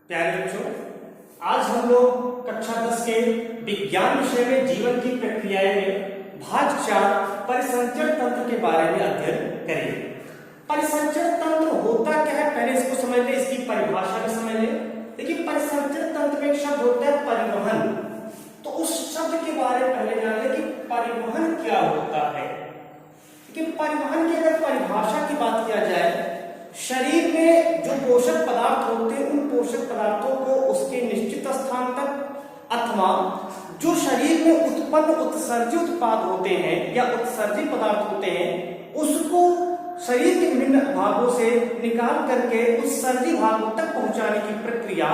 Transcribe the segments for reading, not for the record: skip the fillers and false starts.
प्यारे बच्चों, आज हम लोग कक्षा 10 के विज्ञान विषय में जीवन की प्रक्रियाएं में भाग 4 परिसंचरण तंत्र के बारे में अध्ययन करेंगे। परिसंचरण तंत्र होता क्या है, पहले इसको समझ ले, इसकी परिभाषा भी समझ ले। देखिए, परिसंचरण तंत्र में एक शब्द होता है परिवहन। तो उस शब्द के बारे में पहले जान ले कि परिवहन क्या होता है। कि परिवहन की अगर परिभाषा की बात किया जाए, शरीर में जो पोषक पदार्थ होते हैं उन पोषक पदार्थों को उसके निश्चित स्थान तक अथवा जो शरीर में उत्पन्न उत्सर्जित उत्पाद होते हैं या उत्सर्जित पदार्थ होते हैं उसको शरीर के विभिन्न भागों से निकाल करके उत्सर्जित भागों तक पहुंचाने की प्रक्रिया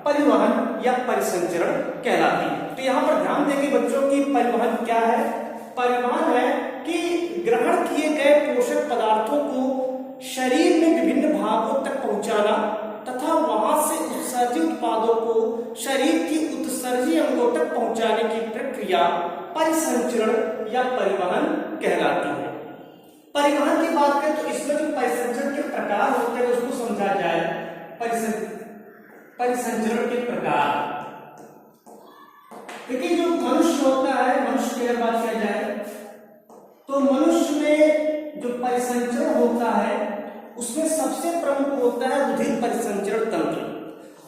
परिवहन या परिसंचरण कहलाती है। तो यहाँ पर ध्यान देंगे बच्चों की परिवहन क्या है। परिवहन है कि ग्रहण किए गए पोषक पदार्थों को शरीर में विभिन्न भागों तक पहुंचाना तथा वहां से उत्सर्जित उत्पादों को शरीर की उत्सर्जित अंगों तक पहुंचाने की प्रक्रिया परिसंचरण या परिवहन कहलाती है। परिवहन की बात करें तो इसमें जो परिसंचरण के प्रकार होते हैं उसको समझा जाए। परिसंचरण के प्रकार, देखिए जो मनुष्य होता है, मनुष्य की अगर बात किया जाए तो मनुष्य में जो परिसंचरण होता है उसमें सबसे प्रमुख होता है रुधिर परिसंचरण तंत्र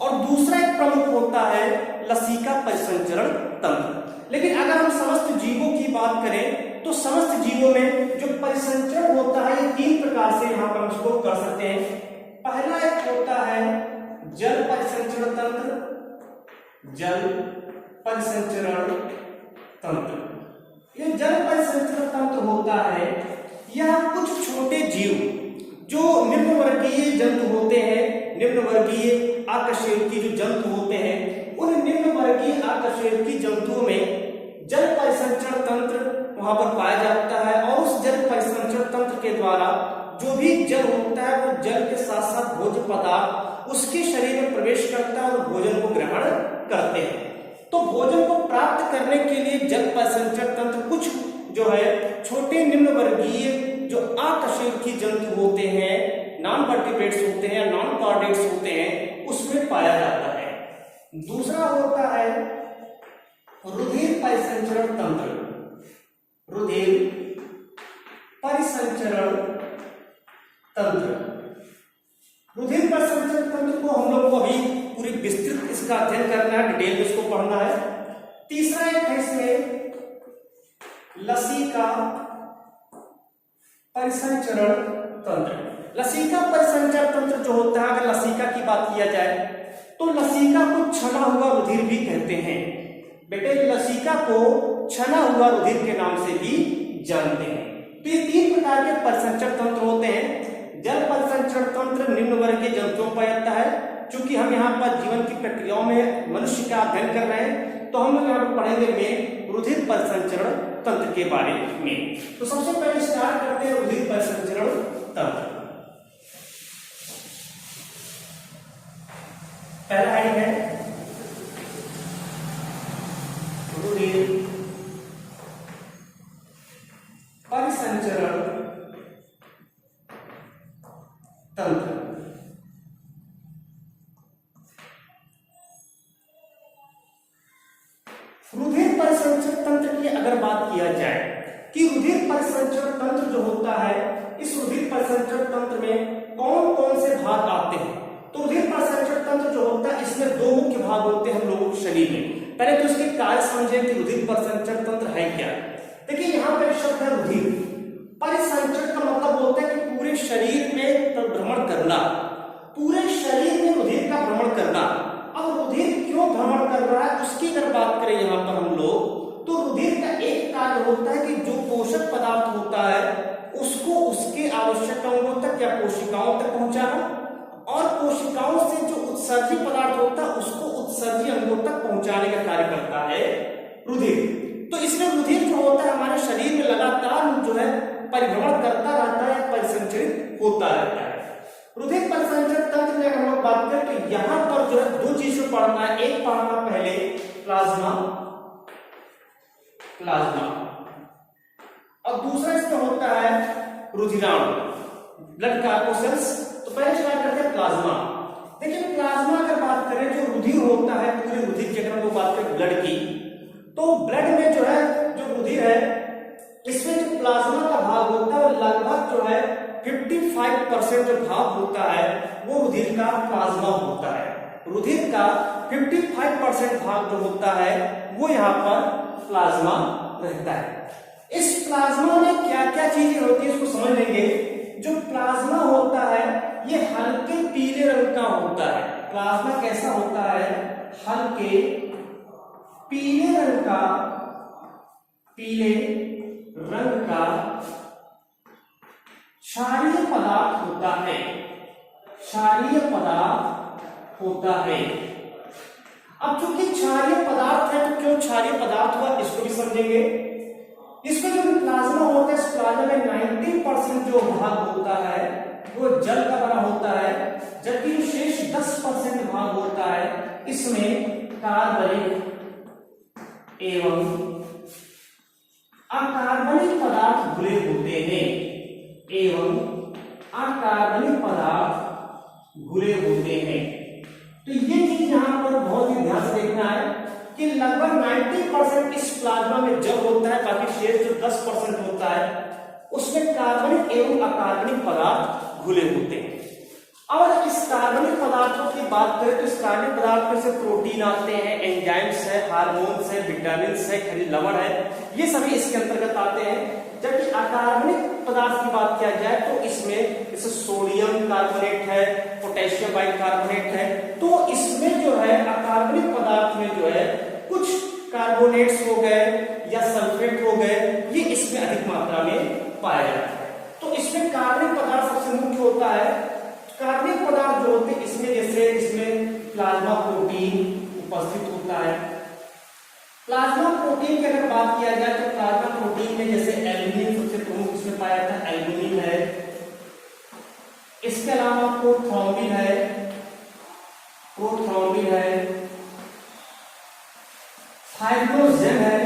और दूसरा एक प्रमुख होता है लसिका परिसंचरण तंत्र। लेकिन अगर हम समस्त जीवों की बात करें तो समस्त जीवों में जो परिसंचरण होता है ये 3 प्रकार से यहाँ पर हम इसको कर सकते हैं। पहला एक होता है जल परिसंचरण तंत्र, जल परिसंचरण तंत्र। ये जल परिसंचरण तंत्र होता है यह कुछ छोटे जीव जो निम्न वर्गीय जंतु होते हैं, निम्न वर्गीय आकशेरुकी जो जंतु होते हैं उन निम्न वर्गीय आकशेरुकी जंतुओं में जल परिसंचरण तंत्र वहां पर पाया जाता है और उस जल परिसंचरण तंत्र के द्वारा जो भी जल होता है वो जल के साथ साथ भोज्य पदार्थ उसके शरीर में प्रवेश करता है और भोजन को ग्रहण करते हैं। तो भोजन को प्राप्त करने के लिए जल परिसंचरण तंत्र कुछ जो है छोटे निम्न वर्गीय जो आकशेरुकी जंतु होते हैं, नॉन वर्टिब्रेट्स होते हैं, नॉन कॉर्डेट्स होते हैं, उसमें पाया जाता है। दूसरा होता है रुधिर परिसंचरण तंत्र, रुधिर परिसंचरण तंत्र। रुधिर परिसंचरण तंत्र को हम लोग को अभी पूरी विस्तृत इसका अध्ययन करना है, डिटेल में इसको पढ़ना है। तीसरा एक है इसमें लसिका परिसंचरण तंत्र। लसिका परिसंचरण तंत्र जो होता है, अगर लसिका की बात किया जाए तो लसिका को छना हुआ रुधिर भी कहते हैं। बेटे लसिका को छना हुआ रुधिर के नाम से भी जानते हैं। तो ये 3 प्रकार के परिसंचरण तंत्र होते हैं। जल परिसंचरण तंत्र निम्न वर्ग के जंतुओं में पाया जाता है। चूंकि हम यहाँ पर जीवन की प्रक्रियाओं में मनुष्य का अध्ययन कर रहे हैं तो हम लोग यहाँ पर पढ़ेंगे में रुधिर परिसंचरण तंत्र के बारे में। तो सबसे पहले स्टार्ट करते हैं रुधिर परिसंचरण तंत्र। पहला है रुधिर परिसंचरण तंत्र। रुधिर परिसंचरण तंत्र की अगर बात किया जाए कि रुधिर परिसंचरण तंत्र जो होता है, इस रुधिर परिसंचरण तंत्र में कौन कौन से भाग आते हैं। तो रुधिर परिसंचरण तंत्र जो होता है इसमें 2 मुख्य भाग होते हैं हम लोगों के शरीर में। पहले तो इसके कार्य समझें कि रुधिर परिसंचरण तंत्र है क्या। देखिए यहाँ पर शब्द है रुधिर परिसंचरण का मतलब होता है कि पूरे शरीर में भ्रमण करना, पूरे शरीर में रुधिर का भ्रमण करना। अब रुधिर क्यों भ्रमण कर रहा है उसकी अगर बात करें यहाँ पर हम लोग तो रुधिर का एक कार्य होता है कि जो पोषक पदार्थ होता है उसको उसके आवश्यक अंगों तक या कोशिकाओं तक पहुंचाना और कोशिकाओं से जो उत्सर्जित पदार्थ होता है उसको उत्सर्जित अंगों तक पहुंचाने का कार्य करता है रुधिर। तो इसमें रुधिर जो होता है हमारे शरीर में लगातार जो है परिभ्रमण करता रहता है, परिसंचरित होता रहता है। रुधिर परिसंचरण तंत्र में अगर हम लोग बात करें तो यहां पर जो है 2 चीजें पढ़ना है। एक पढ़ना पहले प्लाज्मा, प्लाज्मा और दूसरा इसमें होता है रुधिराणु, ब्लड कार्पोसेल्स। तो पहले स्टार्ट करते हैं प्लाज्मा। देखिए प्लाज्मा अगर बात करें जो रुधिर होता है, पूरे रुधिर की अगर हम लोग बात करें ब्लड की, तो ब्लड में जो है जो रुधिर है इसमें जो प्लाज्मा का भाग होता है लगभग जो है 55% जो भाग होता है वो रुधिर का प्लाज्मा होता है। रुधिर का 55% भाग जो होता है वो यहाँ पर प्लाज्मा रहता है। इस प्लाज्मा में क्या क्या चीजें होती है इसको समझ लेंगे। जो प्लाज्मा होता है ये हल्के पीले रंग का होता है। प्लाज्मा कैसा होता है? हल्के पीले रंग का, पीले रंग का क्षारीय पदार्थ होता है, क्षारीय पदार्थ होता है। अब चूंकि क्षारीय पदार्थ है तो क्यों क्षारीय पदार्थ हुआ इसको भी समझेंगे। इसमें जो प्लाज्मा होता है इस प्लाज्मा में 90% जो भाग होता है वो जल का बना होता है, जबकि जो शेष 10% भाग होता है इसमें कार्बनिक एवं अकार्बनिक पदार्थ घुले होते हैं, एवं अकार्बनिक पदार्थ घुले होते हैं। तो ये चीज यहां पर बहुत ही ध्यान से देखना है कि लगभग 90% इस प्लाज्मा में जल होता है, बाकी शेष जो 10% होता है उसमें कार्बनिक एवं अकार्बनिक पदार्थ घुले होते हैं। और इस कार्बनिक पदार्थों की बात करें तो इस कार्बनिक पदार्थ में से प्रोटीन आते हैं, एंजाइम्स है, हार्मोन्स है, विटामिन है, खनिज लवण है, ये सभी इसके अंतर्गत आते हैं। जबकि अकार्बनिक पदार्थ की बात किया जाए तो इसमें जैसे सोडियम कार्बोनेट है, पोटेशियम बाइकार्बोनेट है, तो इसमें जो है अकार्बनिक पदार्थ में जो है कुछ कार्बोनेट्स हो गए या सल्फेट हो गए, ये इसमें अधिक मात्रा में पाया जाता है। तो इसमें कार्बनिक पदार्थ सबसे मुख्य होता है। कार्बनिक पदार्थ जो होते हैं इसमें जैसे इसमें प्लाज्मा प्रोटीन उपस्थित होता है। प्लाज्मा प्रोटीन की अगर बात किया जाए तो प्लाज्मा प्रोटीन में जैसे एल्बुमिन सबसे प्रमुख इसमें पाया जाता है, एल्बुमिन है। इसके अलावा प्रोथ्रोम्बिन है, प्रोथ्रोम्बिन है, फाइब्रोजेन है,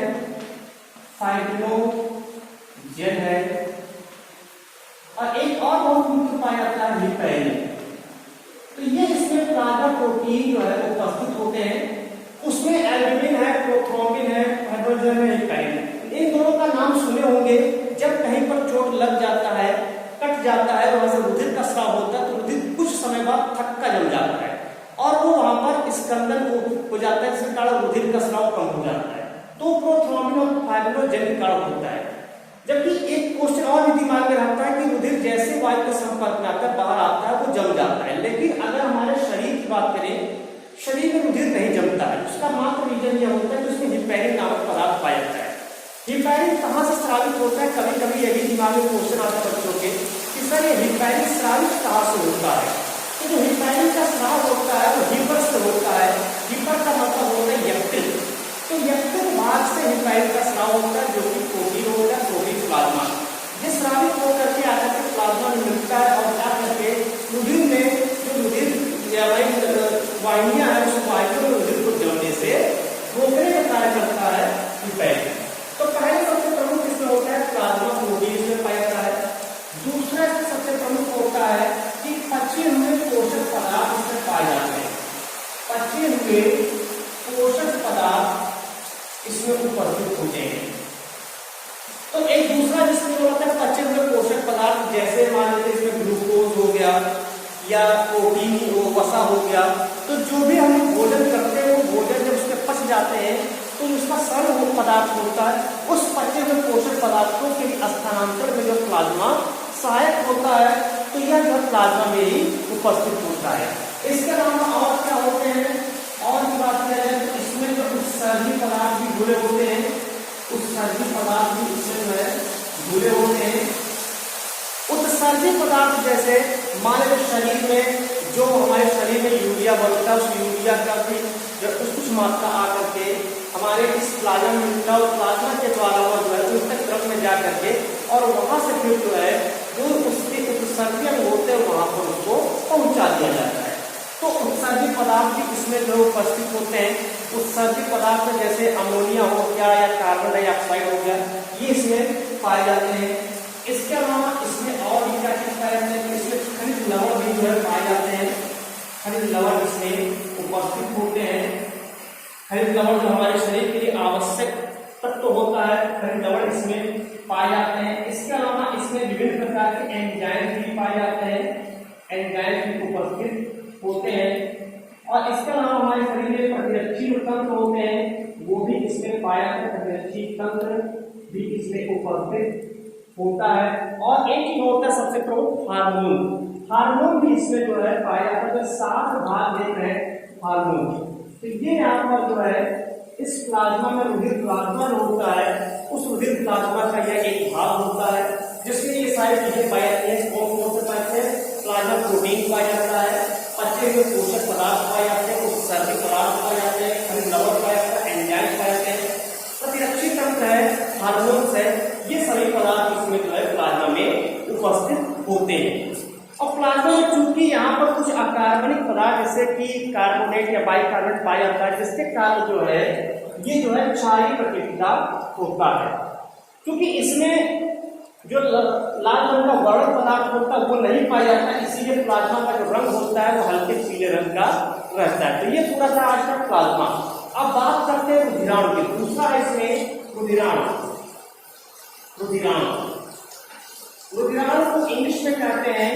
फाइब्रोजेन है, और एक और बहुत मुख्य पाया जाता है हिपैरिन। तो ये इसमें प्लाज्मा प्रोटीन जो है उपस्थित होते हैं। उसमें एल्बुमिन है, प्रोथ्रोम्बिन है, फाइब्रोजेन है, हिपैरिन। इन दोनों का नाम सुने होंगे। जब कहीं पर चोट लग जाता है, कट जाता है, वहां से रुधिर का स्राव होता है तो रुधिर कुछ समय बाद थक्का जम जाता है और वो वहां पर स्कंदन हो जाता है, जिसके कारण रुधिर का स्राव कम हो जाता है, तो प्रोथ्रोम्बिन और फाइब्रोजेन के कारण होता है। जबकि एक क्वेश्चन और भी दिमाग में रहता है कि रुधिर जैसे वायु के संपर्क में आता है, बाहर आता है, वो जम जाता है। लेकिन अगर हमारे शरीर की बात करें, शरीर में रुधिर नहीं जमता है। उसका मात्र रीजन यह होता है कि उसमें हिपैरिन नामक पदार्थ पाया जाता है। हिपैरिन कहाँ से स्रावित होता है? कभी कभी यही दिमाग में क्वेश्चन आता है बच्चों के कि सर ये हिपैरिन स्रावित कहाँ से होता है? तो जो हिपैरिन का स्राव होता है वो हिपर से होता है। हिपर का मतलब होता है यकृत। तो यकृत भाग से हिपैरिन का स्राव होता है, जो कि प्रोटीन होता है, प्रोटीन प्लाज्मा। ये स्रावित होकर के आकर के प्लाज्मा में मिलता है और जा करके रुधिर में जो रुधिर वाहिनियां है उस वाहिनियों में रुधिर को जमने से रोकने का कार्य करता है हिपैरिन। तो पहले सबसे प्रमुख इसमें होता है प्लाज्मा प्रोटीन में पाया जाता है। दूसरा सबसे प्रमुख होता है कि पचे हुए पोषक पदार्थ इसमें पाए जाते हैं। पचे हुए पोषक पदार्थ इसमें उपस्थित होते हैं। तो एक दूसरा जिसमें होता है पचे हुए पोषक पदार्थ, जैसे मान लीजिए इसमें ग्लूकोज हो गया या प्रोटीन हो, वसा हो गया। तो जो भी हम भोजन करते हैं वो भोजन जब उसमें पच जाते हैं तो उसका सरल पदार्थ होता है, उस पचे हुए पोषक पदार्थों के स्थानांतरण में जो प्लाज्मा सहायक होता है, तो यह जो प्लाज्मा में ही उपस्थित होता है। इसके अलावा और क्या होते हैं? और की बात किया जाए तो इसमें जो उत्सर्जी पदार्थ भी घुले होते हैं, उत्सर्जी पदार्थ भी इसमें जो है घुले होते हैं। उत्सर्जी पदार्थ जैसे मान लो शरीर में जो हमारे शरीर में यूरिया बनता है, उस यूरिया का भी जब कुछ मात्रा आकर के हमारे इस प्लाज्मा में मिलता है, प्लाज्मा के द्वारा वो जो है ऊतक द्रव में जा करके और वहां से फिर जो है जो उसके उत्सर्जी अंग होते हैं वहां पर उसको पहुंचा दिया जाता है। तो उत्सर्जी पदार्थ भी इसमें जो उपस्थित होते हैं। उत्सर्जी पदार्थ में जैसे अमोनिया हो गया या कार्बन डाइऑक्साइड हो गया, ये इसमें पाए जाते हैं। इसके अलावा इसमें और भी क्या चीज पाए जाते हैं? इसमें खनिज लवण भी जो है पाए जाते हैं। खनिज लवण इसमें उपस्थित खनिज लवण जो हमारे शरीर के लिए आवश्यक तत्व होता है, खनिज लवण इसमें पाए जाते हैं। इसके अलावा इसमें विभिन्न प्रकार के एंजाइम भी पाए जाते हैं, एंजाइम भी उपस्थित होते हैं। और इसके अलावा हमारे शरीर में प्रतिरक्षी तंत्र होते हैं, वो भी इसमें पाया जाता है, प्रतिरक्षी तंत्र भी इसमें उपस्थित होता है। और एक चीज होता है सबसे प्रमुख, हार्मोन, हार्मोन भी इसमें जो है पाया जाता है। 7 भाग देते हैं हार्मोन। तो ये यहाँ पर जो है इस प्लाज्मा में रुधिर प्लाज्मा जो होता है, उस रुधिर प्लाज्मा का यह एक भाग होता है जिसमें ये सारी चीजें पाई जाती हैं। कौन कौन से पाते हैं? प्लाज्मा प्रोटीन पाया जाता है, पचे हुए पोषक पदार्थ पाए जाते हैं, उत्सर्जित पदार्थ पाए जाते हैं, खनिज लवण पाया जाता है, एंजाइम पाए जाते हैं, प्रतिरक्षी तंत्र है, हार्मोन्स है, ये सभी पदार्थ इसमें जो है प्लाज्मा में उपस्थित होते हैं। और प्लाज्मा में चूंकि यहाँ पर कुछ अकार्बनिक पदार्थ जैसे कि कार्बोनेट या बाइकार्बोनेट पाया जाता है, जिसके कारण जो है ये जो है क्षारीय प्रकृति का होता है। क्योंकि इसमें जो लाल रंग का वर्ण पदार्थ होता है वो नहीं पाया जाता, इसीलिए प्लाज्मा का जो रंग होता है वो हल्के पीले रंग का रहता है। तो ये पूरा था आज का प्लाज्मा। अब बात करते हैं रुधिराणु की। दूसरा है इसमें रुधिराणु। रुधिराणु रुधिराणु को इंग्लिश में कहते हैं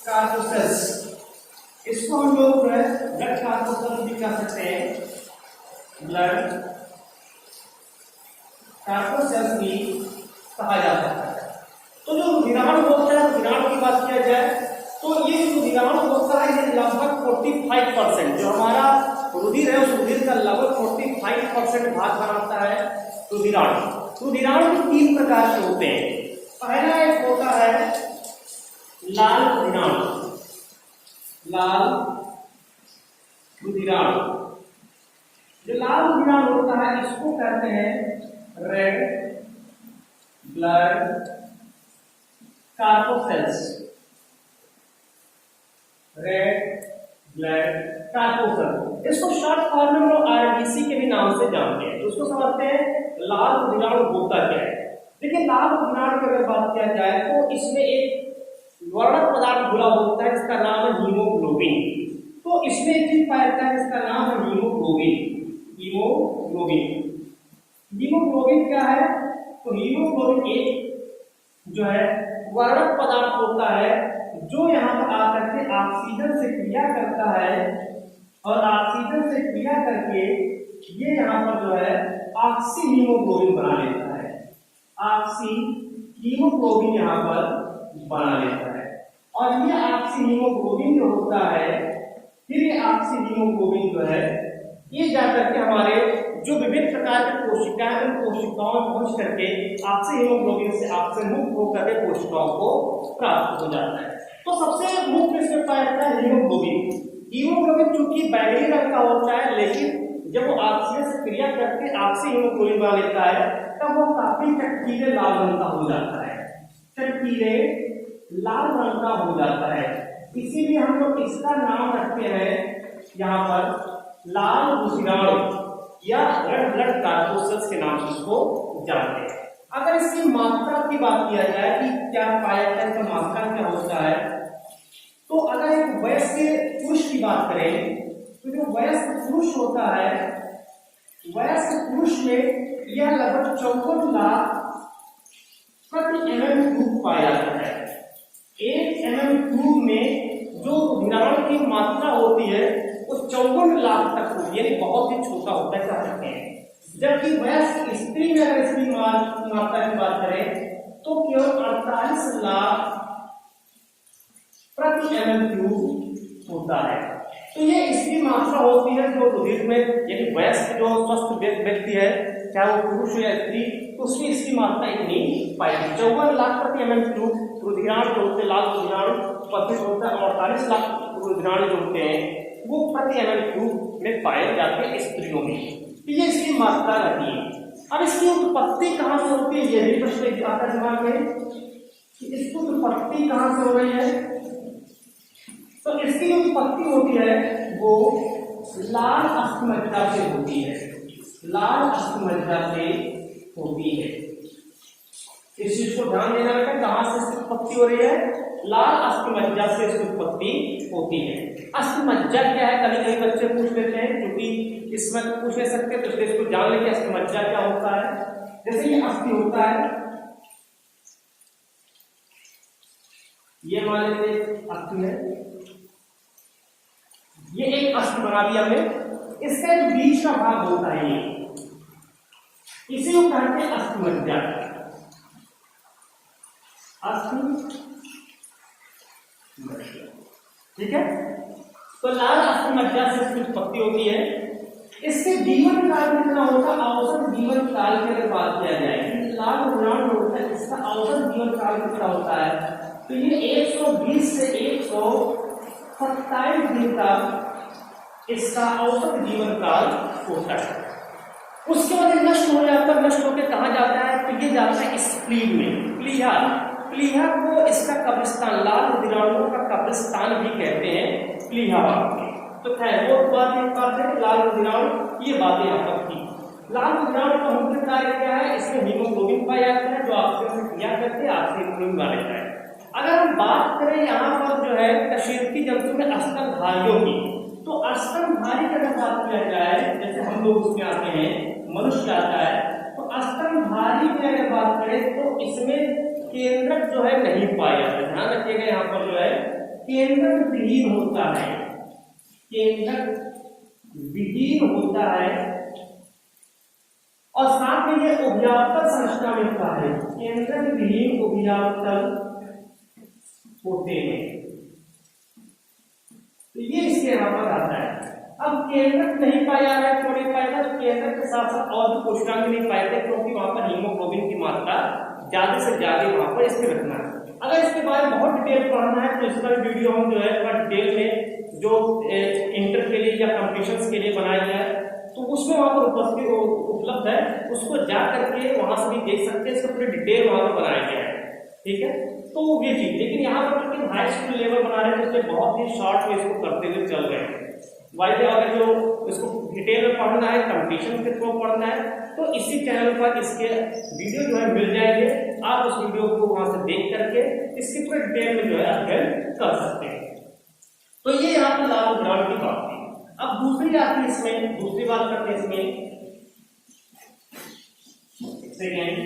कार्पोसेल्स। इसको हम लोग ब्लड कार्पोसेल्स भी कह सकते हैं, ब्लड कार्पोसेल्स भी कहा जाता है। तो जो रुधिराणु होता है, रुधिराणु की बात किया जाए तो ये रुधिराणु होता है ये लगभग 45%, जो हमारा रुधिर है उस रुधिर का लगभग 45% भाग बनाता है रुधिराणु। रुधिराणु 3 प्रकार के होते हैं। पहला एक होता है लाल रुधिराणु। लाल रुधिराणु, जो लाल रुधिराणु होता है इसको कहते हैं रेड ब्लड कार्पोसेल्स। रेड ब्लड कार्पोसेल्स, इसको शॉर्ट फॉर्म में हम लोग आरबीसी के भी नाम से जानते हैं। तो उसको समझते हैं लाल रुधिराणु होता क्या है। देखिए लाल रुधिराणु की अगर बात किया जाए तो इसमें एक वर्णक पदार्थ घुला होता है जिसका नाम है हीमोग्लोबिन। तो इसमें एक चीज पाया जाता है जिसका नाम है हीमोग्लोबिन। हीमोग्लोबिन, हीमोग्लोबिन क्या है? तो हीमोग्लोबिन एक जो है वर्णक पदार्थ होता है जो यहाँ पर आकर के ऑक्सीजन से क्रिया करता है और ऑक्सीजन से क्रिया करके ये यहाँ पर जो है ऑक्सी हीमोग्लोबिन बना लेता है। ऑक्सी हीमोग्लोबिन यहाँ पर बना लेता है। और ये ऑक्सी हीमोग्लोबिन जो होता है, फिर ये ऑक्सी हीमोग्लोबिन जो है ये जाकर के हमारे जो विभिन्न प्रकार की कोशिकाएं, उन कोशिकाओं में पहुंच करके ऑक्सी हीमोग्लोबिन से ऑक्सीजन मुक्त होकर के कोशिकाओं को प्राप्त हो जाता है। तो सबसे मुख्य इसमें पाया जाता है हीमोग्लोबिन। हीमोग्लोबिन चूंकि बैंगनी रंग का होता है, लेकिन जब वो ऑक्सीजन से क्रिया करके ऑक्सी हीमोग्लोबिन बना लेता है तब वो काफी चटकीले लाल रंग का हो जाता है। चटकीले लाल रंग का हो जाता है, इसीलिए हम लोग इसका नाम रखते हैं यहाँ पर लाल रुधिराणु या रेड ब्लड कार्पोसेल्स के नाम से इसको जानते हैं। अगर इसकी मात्रा की बात किया जाए कि क्या पाया जाता है, इसका मात्रा क्या होता है, तो अगर एक वयस्क पुरुष की बात करें तो जो वयस्क पुरुष होता है, वयस्क पुरुष में यह लगभग 54 लाख प्रति mm क्यूब पाया जाता है। 1 mm क्यूब में जो रुधिराणु की मात्रा होती है वो 54 लाख तक होती है, यानी बहुत ही छोटा होता है कह सकते हैं। जबकि वयस्क स्त्री में अगर इसकी मात्रा की बात करें तो केवल 48 लाख प्रति mm क्यूब होता है। तो ये इसकी मात्रा होती है जो रुधिर में, यानी वयस्क जो स्वस्थ व्यक्ति है, चाहे वो पुरुष या स्त्री, तो उसमें इसकी मात्रा इतनी पाई जाती है। 54 लाख प्रति mm क्यूब रुधिराणु जो होते हैं, लाल रुधिराणु उपस्थित होता है, और 48 लाख रुधिराणु जो होते हैं वो प्रति mm क्यूब में पाए जाते हैं स्त्रियों में। तो ये इसकी मात्रा रहती है। अब इसकी उत्पत्ति कहाँ से होती है, ये भी प्रश्न आता है दिमाग में कि इसकी उत्पत्ति कहाँ से हो रही है। तो इसकी जो उत्पत्ति होती है वो लाल अस्थिमज्जा से होती है। लाल अस्थिमज्जा से होती है। इस चीज को ध्यान देना है, कहां से इसकी उत्पत्ति हो रही है, लाल अस्थिमज्जा से इसकी उत्पत्ति होती है। अस्थिमज्जा क्या है, कभी कभी बच्चे पूछ लेते हैं, क्योंकि इसमें तो पूछ नहीं सकते, तो इसलिए इसको जान लेंगे अस्थिमज्जा क्या होता है। जैसे ये अस्थि होता है, ये मान लेते अस्थि है, ये एक अस्थि बना दिया हमने, इसका जो बीच का भाग होता है ये, इसी को कहते हैं अस्थिमज्जा। ठीक है, तो लाल अस्थिमज्जा से इसकी उत्पत्ति होती है। इसके जीवन काल कितना होता है, औसत जीवन काल की अगर बात किया जाए, लाल उदाहरण होता है, इसका औसत जीवन काल कितना होता है, तो ये 120 से 127 दिन तक इसका औसत जीवन काल होता है। उसके बाद नष्ट हो जाता है, नष्ट होकर कहा जाता है, तो ये जाता है स्प्लीन में, प्लीहा को इसका कब्रिस्तान, लाल रुधिराणुओं का कब्रिस्तान भी कहते हैं प्लीहा। तो खैर वो बात एक बात है, लाल रुधिराणु, ये बातें यहाँ पर थी। लाल रुधिराणु का मुख्य कार्य क्या है, इसमें हीमोग्लोबिन पाया जाता है जो ऑक्सीजन से क्रिया करते हैं, आपसे हीमोग्लोबिन बना लेता है। अगर हम बात करें यहाँ पर जो है कशेरुकी जंतु में स्तनधारियों की, तो स्तनधारी की अगर बात किया जाए, जैसे हम लोग उसमें आते हैं, मनुष्य आता है, तो स्तनधारी में अगर बात करें तो इसमें केंद्रक जो है नहीं पाया जाता। ध्यान रखिएगा यहाँ पर जो है केंद्रक विहीन होता है, केंद्रक विहीन होता है, और साथ में ये उभयावतल संरचना में होता है, केंद्रक विहीन उभयावतल होते हैं। तो ये इसके यहाँ पर आता है। अब केंद्रक नहीं पाया है, क्यों नहीं पाया था, तो केंद्रक के साथ साथ और भी कोशिकांग नहीं पाए थे, क्योंकि वहां पर हीमोग्लोबिन की मात्रा ज्यादा से ज्यादा वहां पर इसके रखना है। अगर इसके बारे में बहुत डिटेल पढ़ना है तो इसका वीडियो हम जो है डिटेल में जो इंटर के लिए या कॉम्पिटिशन्स के लिए बनाया गया है, तो उसमें वहां पर उपलब्ध है, उसको जा करके वहां से भी देख सकते हैं, इसका पूरी डिटेल वहां पर बनाया गया है। ठीक है, तो ये चीज, लेकिन यहाँ पर क्योंकि हाई स्कूल लेवल बना रहे हैं, तो इसलिए बहुत ही शॉर्ट में इसको करते हुए चल रहे हैं। वाइज अगर जो इसको डिटेल में पढ़ना है, कंपटीशन के थ्रू पढ़ना है, तो इसी चैनल पर इसके वीडियो जो है मिल जाएंगे, आप उस वीडियो को वहां से देख करके इसकी पूरी डिटेल में जो है अध्ययन कर सकते हैं। तो ये यहाँ पर लाल रुधिराणु की बात थी। अब दूसरी आती है इसमें, दूसरी बात करते हैं इसमें, सेकेंड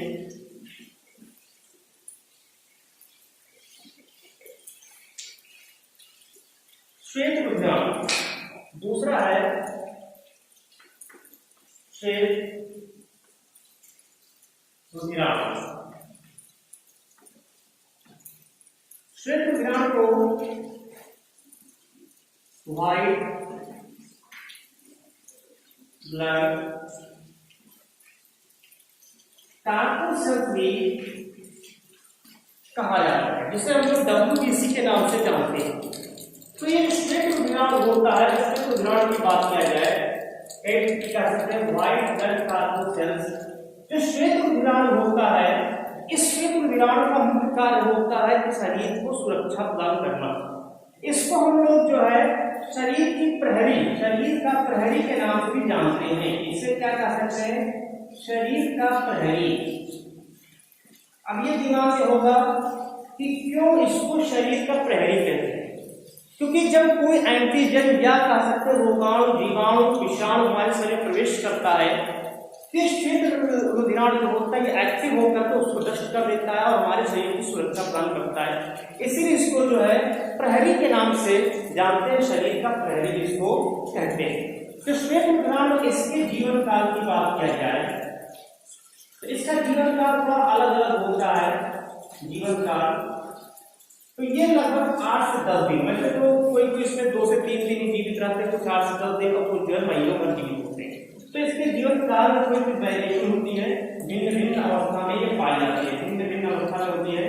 श्वेत रुधिराणु, दूसरा है श्वेत रुधिराणु। श्वेत रुधिराणु को व्हाइट ब्लड कार्पोसेल्स भी कहा जाता है, जिसे हम लोग WBC के नाम से जानते हैं। तो ये श्वेत रुधिराणु होता है, श्वेत रुधिराणु की बात किया जाए, एक कह सकते हैं व्हाइट ब्लड कार्पोसेल्स। जो श्वेत रुधिराणु होता है, इस श्वेत रुधिराणु का मुख्य कार्य होता है कि शरीर को सुरक्षा प्रदान करना। इसको हम लोग जो है शरीर की प्रहरी, शरीर का प्रहरी के नाम से भी जानते हैं। इसे क्या कह सकते हैं, शरीर का प्रहरी। अब ये दिमाग में होगा कि क्यों इसको शरीर का प्रहरी कहते हैं, क्योंकि जब कोई एंटीजन या कह सकते हैं रोगाणु, जीवाणु, विषाणु हमारे शरीर में प्रवेश करता है, तो श्वेत रुधिराणु जो होता है ये एक्टिव होकर के उसको नष्ट कर देता है और हमारे शरीर की सुरक्षा प्रदान करता है। इसीलिए इसको जो है प्रहरी के नाम से जानते हैं, शरीर का प्रहरी इसको कहते हैं। तो श्वेत रुधिराणु, इसके जीवन काल की बात किया जाए तो इसका जीवन काल थोड़ा अलग अलग होता है। जीवन काल तो ये लगभग 8 से 10 दिन, वैसे तो कोई इसमें 2 से 3 दिन जीवित रहते हैं, कुछ 8 से 10 दिन और कुछ जो है महीनों भर जीवित होते हैं। तो इसके जीवन काल में कोई वेरिएशन होती है, भिन्न भिन्न अवस्था में ये पाई जाती है, भिन्न भिन्न अवस्था में होती है।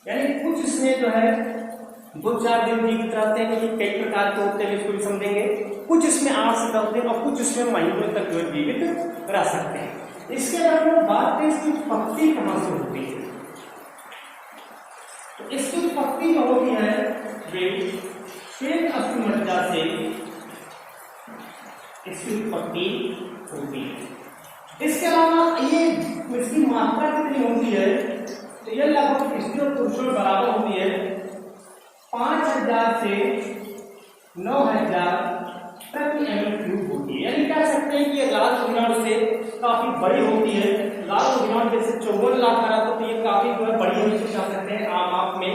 यानी कुछ इसमें जो है 2-4 दिन जीवित रहते हैं, क्योंकि कई प्रकार के होते हैं, इसको भी समझेंगे। कुछ इसमें 8 से 10 दिन और कुछ इसमें महीनों तक जो जीवित रह सकते हैं। इसके अलावा बात है इसकी उत्पत्ति कहाँ से होती है, तो इसकी उत्पत्ति जो होती है श्वेत अस्थिमज्जा से इसकी उत्पत्ति होती है। इसके अलावा ये इसकी मात्रा कितनी होती है, तो ये लगभग स्त्री और पुरुषों में बराबर होती है। 5000 से 9000 बड़ी होती है, लाल रुधिरांश जैसे 54 लाख आ रहा तो ये काफी जो है बड़ी होती है, कह सकते हैं आम आप में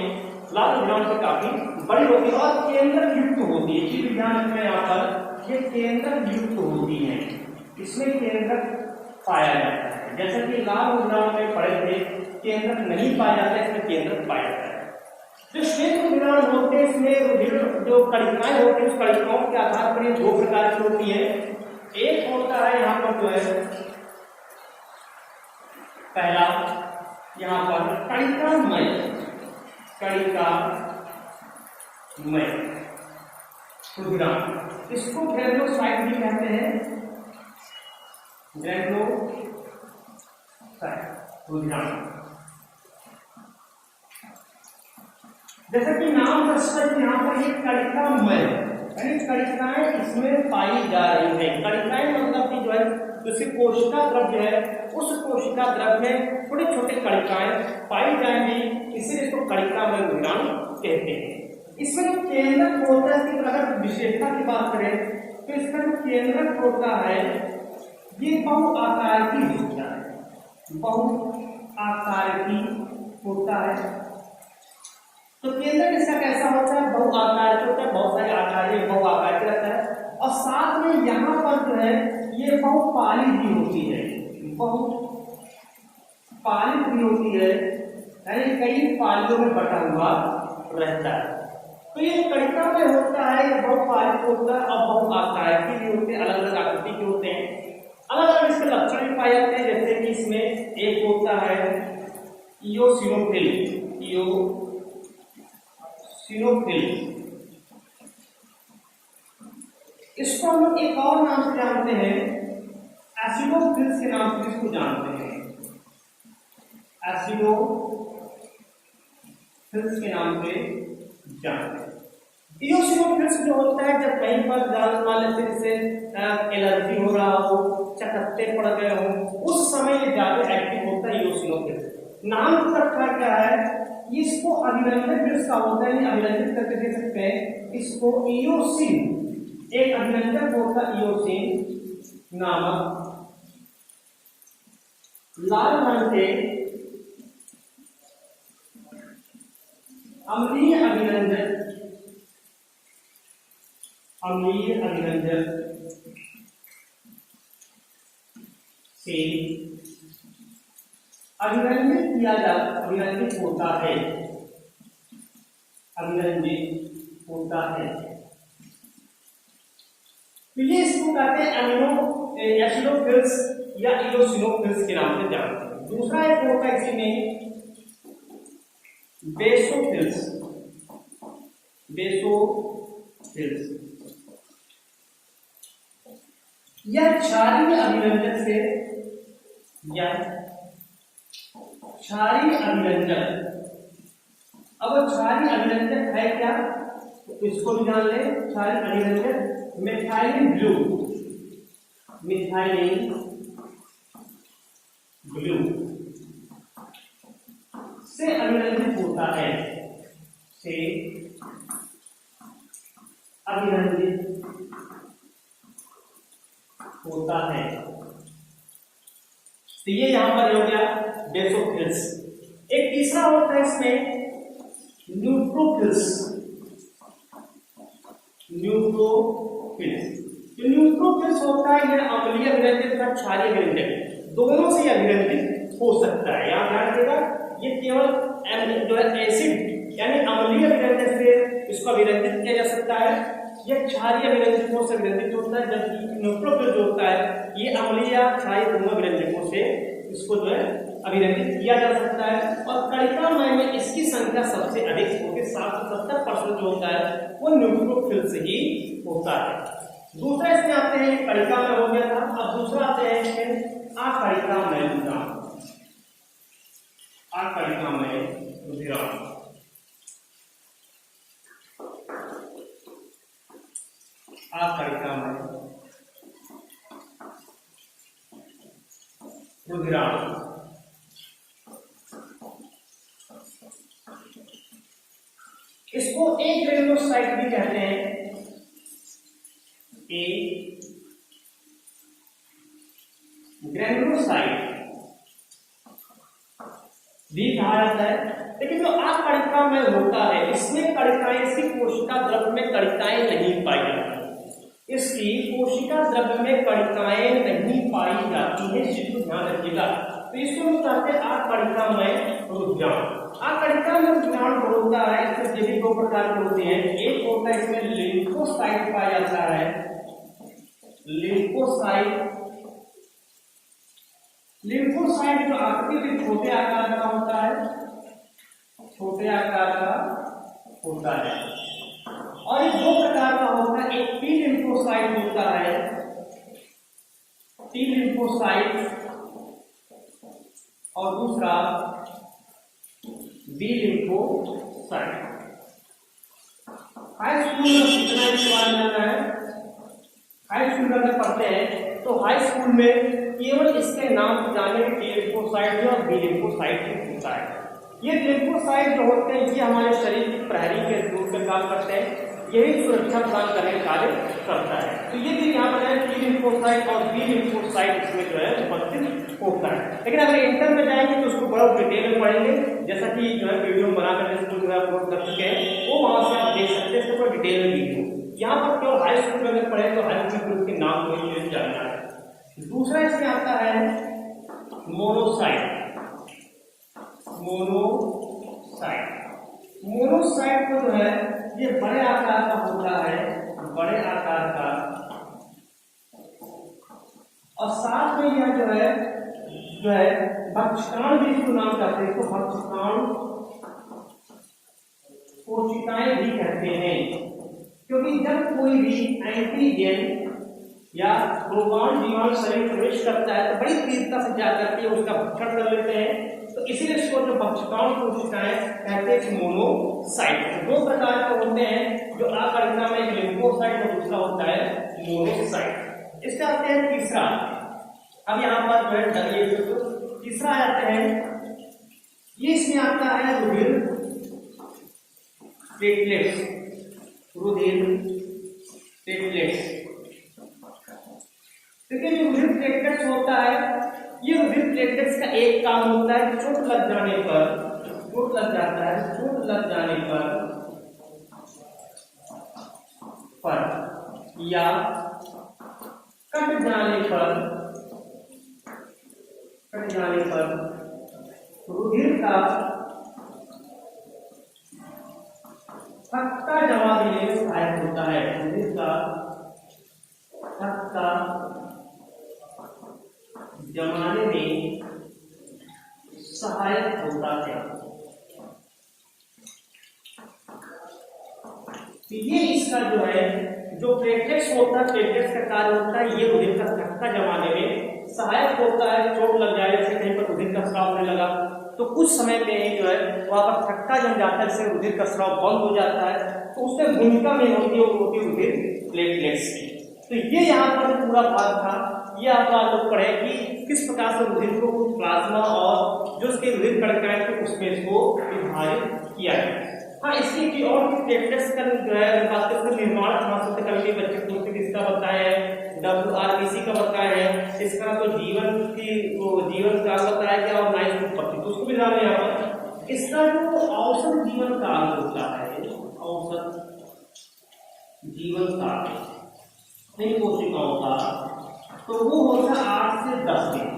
लाल रुधिरांश से काफी बड़ी होती है और केंद्र युक्त होती है। चीज ध्यान रखना यहाँ पर, ये केंद्र युक्त होती है, इसमें केंद्र पाया जाता है। जैसा कि लाल रुधिरांश में पढ़े थे केंद्र नहीं पाया जाता है, इसमें केंद्र पाया जाता है। जो श्वेत रुधिरांश होते हैं इसमें रुधिर जो कणिकाएं होती है उस कणिकाओं के आधार पर ये दो प्रकार की होती है। एक होता है यहाँ पर जो है पहला यहाँ पर कणिकामय रुधिरांश, इसको ग्रेनुलोसाइट भी कहते हैं, ग्रेनुलोसाइट रुधिरांश। जैसा कि नाम दर्शाता है यहाँ पर ये कणिकामय यानी कणिकाएं इसमें पाई जा रही है। कणिकाएं मतलब कि जो है जैसे कोशिका द्रव्य है, उस कोशिका द्रव्य में छोटे छोटे कणिकाएं पाई जाएंगी, इसीलिए इसको कणिकामय रुधिरांश कहते हैं। इसमें जो केंद्रक होता है, इसकी अगर विशेषता की बात करें तो इसका जो केंद्रक होता है ये बहुआकार की होता है, बहुआकार की होता है। तो केंद्र इसका कैसा होता है, बहुआकार का होता है, बहुत सारे आकार ये बहुआकार का रहता है और साथ में यहाँ पर जो है ये बहुपाली भी होती है, बहुपालित भी होती है यानी कई पालियों में बटा हुआ रहता है। तो ये कणिका में होता है, ये बहुपालित होता है और बहुआकार की भी होते हैं, अलग अलग आकृति के होते हैं, अलग अलग इसके लक्षण भी पाए जाते हैं। जैसे कि इसमें एक होता है इओसिनोफिल, इसको हम लोग एक और नाम से जानते हैं, एसिडोफिल्स के नाम से इसको जानते हैं, एसिडोफिल्स के नाम से जानते हैं। इओसिनोफिल्स जो होता है जब कहीं पर मान लेते से एलर्जी हो रहा हो, चकत्ते पड़ गए हो, उस समय ये ज्यादा एक्टिव होता है इओसिनोफिल्स। नाम रखा क्या है, इसको अभिरंजक जिसका होता है अभिरंजित करके दे सकते हैं इसको इओसिन, एक अभिरंजक होता है इओसिन नामक लाल रंग के अम्लीय अभिरंजक से अभिरंजित होता है। तो ये इसको कहते हैं एसिडोफिल्स या इओसिनोफिल्स के नाम से जानते हैं। दूसरा एक होता है इसी में बेसोफिल्स, या क्षारीय अभिरंजक से, या क्षारीय अभिरंजक। अब क्षारीय अभिरंजक है क्या, तो इसको भी जान ले। क्षारीय अभिरंजक मिथाइलिन ब्लू से अभिरंजित होता है, तो ये यहां पर हो गया बेसोफिल्स। एक तीसरा होता है इसमें न्यूट्रोफिल्स। जो न्यूट्रोफिल्स होता है यह अम्लीय अभिरंजक तथा क्षारीय अभिरंजक दोनों से अभिरंजित हो सकता है। यहाँ ध्यान रखिएगा, ये केवल जो है एसिड यानी अम्लीय अभिरंजक से इसको अभिरंजित किया जा सकता है, यह क्षारीय अभिरंजकों से अभिरंजित होता है, जबकि न्यूट्रोफिल जो होता है ये अम्लीय या क्षारीय दोनों अभिरंजकों से इसको जो है अभिरंजित किया जा सकता है। और कणिकामय में इसकी संख्या सबसे अधिक होती है, 70% जो होता है वो न्यूट्रोफिल से ही होता है। दूसरा इसमें आते हैं कणिकामय हो गया था, अब दूसरा आते हैं इसमें अकणिकामय रुधिरांश। अकणिकामय रुधिरांश इसको एक ग्रेनुलोसाइट भी कहते हैं, ग्रेनुलोसाइट भी कहा जाता है। लेकिन जो अकणिका में होता है, इसमें कणिकाएं, इसकी कोशिका द्रव्य में कणिकाएं नहीं पाई जाती, इसकी कोशिका द्रव्य में कणिकाएं नहीं पाई जाती है, इस चीज को ध्यान रखिएगा। तो इसको हम कहते हैं अकणिका में रुधिराण। अकणिका में रुधिराण होता है, इसमें ये भी दो प्रकार के होते हैं। एक होता है इसमें लिम्फोसाइट पाया जाता है, लिम्फोसाइट। लिम्फोसाइट जो आकृति में छोटे आकार का होता है, छोटे आकार का होता है। और ये दो प्रकार का होता है, एक टी लिम्फोसाइट होता है, टी लिम्फोसाइट, और दूसरा बी लिम्फोसाइट। हाई स्कूल में कितना इस्तेमाल जाना है, हाई स्कूल में अगर पढ़ते हैं तो हाई स्कूल में केवल इसके नाम से जाने टी लिम्फोसाइट और बी लिम्फोसाइट होता है। ये लिम्फोसाइट जो होते हैं ये हमारे शरीर की प्रहरी के रूप में काम करते हैं, यही सुरक्षा प्रदान करने का कार्य करता है। तो ये भी यहाँ पर है टी लिम्फोसाइट और बी लिम्फोसाइट इसमें जो है उपस्थित होता है। लेकिन अगर इंटर में जाएंगे तो उसको बड़ा डिटेल में पढ़ेंगे, जैसा कि जो है वीडियो बनाकर जिसको जो है अपलोड कर चुके हैं, वो वहां से आप देख सकते हैं, इसको पूरा डिटेल में वीडियो। यहाँ पर केवल हाई स्कूल में अगर पढ़े तो हाई स्कूल के नाम को ही जानना है। दूसरा इसमें आता है मोनोसाइट। मोनोसाइट, मोनोसाइट को जो है ये बड़े आकार का होता है, बड़े आकार का, और साथ में यह जो है भक्षकाण भी इसको नाम कहते हैं, इसको भक्षकाण कोशिकाएं भी कहते हैं। क्योंकि जब कोई भी एंटीजन या रोगाणु जीवाणु शरीर प्रवेश करता है तो बड़ी तीव्रता से जाकर के उसका भक्षण कर लेते हैं, तो इसीलिए इसको जो भक्षकाण कोशिकाएं कहते हैं मोनोसाइट। दो प्रकार के होते हैं, जो अकणिका में एक लिम्फोसाइट और दूसरा होता है मोनोसाइट। इसके आते हैं तीसरा, अब यहाँ पर जो है तीसरा आते हैं, ये इसमें आता है रुधिर प्लेटलेट्स। रुधिर प्लेटलेट्स, क्योंकि जो रुधिर प्लेटलेट्स होता है, ये रुधिर प्लेटलेट्स का एक काम होता है, चोट लग जाने पर, चोट लग जाता है, चोट लग जाने पर या कट जाने पर रुधिर का थक्का जमा देने में सहायक होता है। रुधिर का थक्का जमाने में सहायक होता है। ये इसका जो है जो प्लेटलेट्स होता है, प्लेटलेट्स का कार्य होता है, ये रुधिर का थक्का जमाने में सहायक होता है। चोट लग जाए, जैसे कहीं पर रुधिर का स्राव होने लगा तो कुछ समय में जो है वहां पर थक्का जम जाता है, जिससे रुधिर का स्राव बंद हो जाता है, तो उसमें भूमिका में होती है रुधिर प्लेटलेट्स की। तो ये यहाँ पर पूरा भाग था, ये आप लोग पढ़े कि किस प्रकार से रुधिर को प्लाज्मा और जो उसके रुधिर कणिकाएं थे उसमें इसको विभाजित किया है। हाँ, इसकी और प्लेटलेट्स का जो है बात करते हैं निर्माण कहाँ से कभी बच्चे पूछते किसका बताया है, WRBC का बताया है, इसका तो जीवन काल बताया गया और नाइस उत्पत्ति, तो उसको भी जाना यहाँ पर। इसका जो औसत जीवन काल होता है, औसत जीवन काल इन कोशिकाओं का, तो वो होता है 8 से 10 दिन,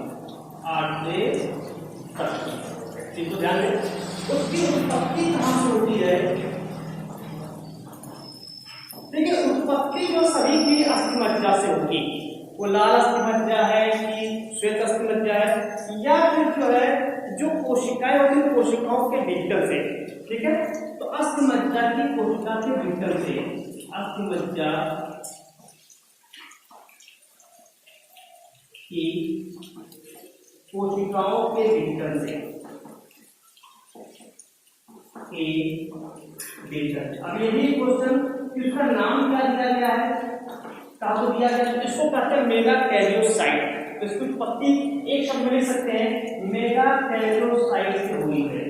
8 से 10 दिन। इसको ध्यान दें। उसकी उत्पत्ति कहाँ से होती है? देखिए, उत्पत्ति जो सभी की अस्थिमज्जा से होगी, वो लाल अस्थिमज्जा है कि श्वेत अस्थिमज्जा है, या फिर जो है जो कोशिकाएं होती है कोशिकाओं के भीतर से, ठीक है। तो अस्थिमज्जा की कोशिका के भीतर से, अस्थिमज्जा की कोशिकाओं के भीतर से अब यही क्वेश्चन, इसका नाम क्या दिया गया है, काफी दिया गया है, इसको कहते हैं मेगाकैरियोसाइट। तो इसकी उत्पत्ति एक शब्द में ले सकते हैं, मेगाकैरियोसाइट से हुई है।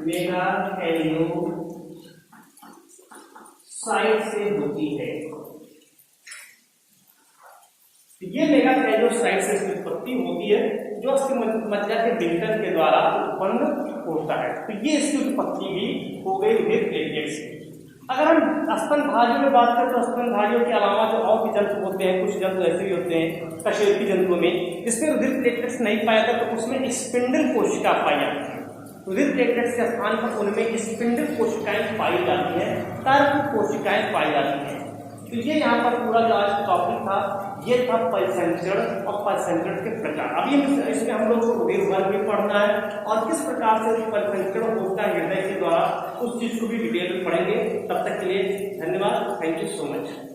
मेगाकैरियोसाइट से होती है, तो ये मेगाकैरियोसाइट से इसकी उत्पत्ति होती है जो अस्थि मज्जा के विघटन के द्वारा उत्पन्न होता है। तो ये इसकी उत्पत्ति भी हो गई रुधिर प्लेटलेट्स से। अगर हम स्तनधारियों में बात करें तो स्तनधारियों के अलावा जो और भी जंतु होते हैं, कुछ जंतु ऐसे भी होते हैं कशेरुकी जंतुओं में जिसमें रुधिर प्लेटलेट्स नहीं पाया जाता, तो उसमें स्पिंडल कोशिका पाई जाती है। रुधिर प्लेटलेट्स के स्थान पर उनमें स्पिंडल कोशिकाएं पाई जाती हैं, तर्क कोशिकाएं पाई जाती हैं। तो ये यहाँ पर पूरा जो आज टॉपिक था ये था परिसंचरण और परिसंचरण के प्रकार। अभी इसमें हम लोग को रुधिर वर्ग भी पढ़ना है और किस प्रकार से परिसंचरण होता है हृदय के द्वारा, उस चीज को भी डिटेल में पढ़ेंगे। तब तक के लिए धन्यवाद। Thank you so much.